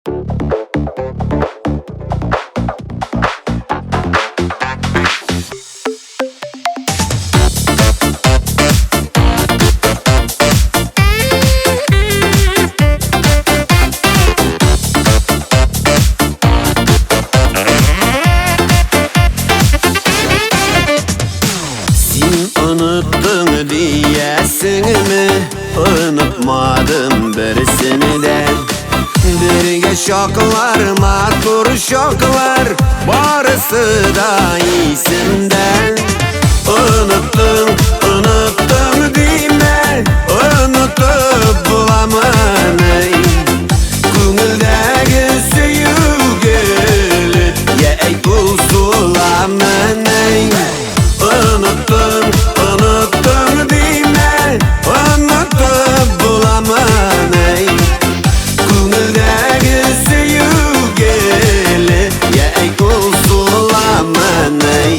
Unuttun diyesin mi? Unutmadım birisini de. Birge şoklar, matur şoklar, barısı da iyisinden. Unuttun, unuttun dime, unutup bulamanay. Kungildagi süyügülü, ye ey kul sulamanay. Unuttun, unuttun dime, unutup bulamanay. Kungildagi süyügülü, ye ey kul sulamanay.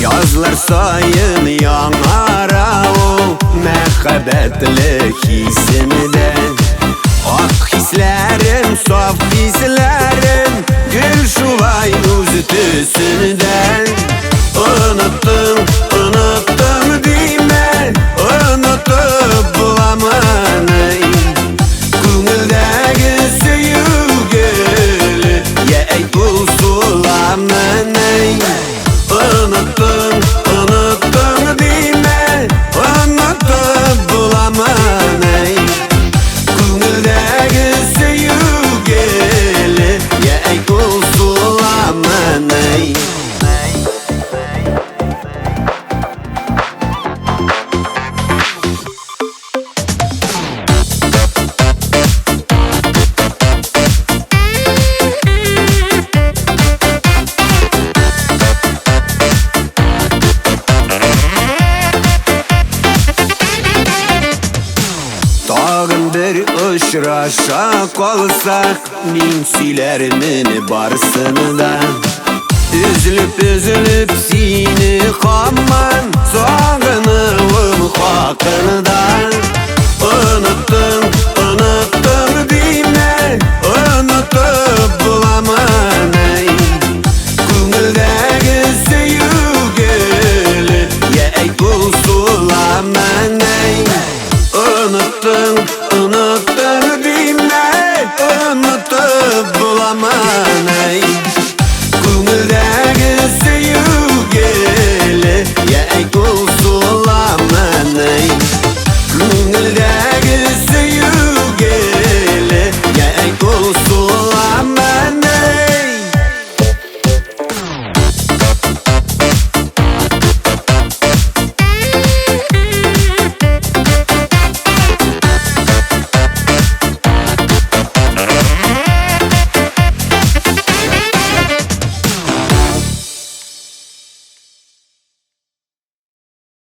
Yazlar sayın yanara o mehabbetli hissimden. Ak hislerim, saf hislerim, gül şuvay üstüsünden. Unuttun, unuttun dime, unutup bulamanay. Kungildagi süyügülü, ye ey kul sulamanay. Unuttun, unuttun dime, unutup bulamanay. Kungildagi süyügülü, ye ey kul sulamanay. Tağın bir uçraşak olsak, min silermin barısını da. Üzülüp üzülüp seni hamman, sağınırım hakkını da. Unuttun,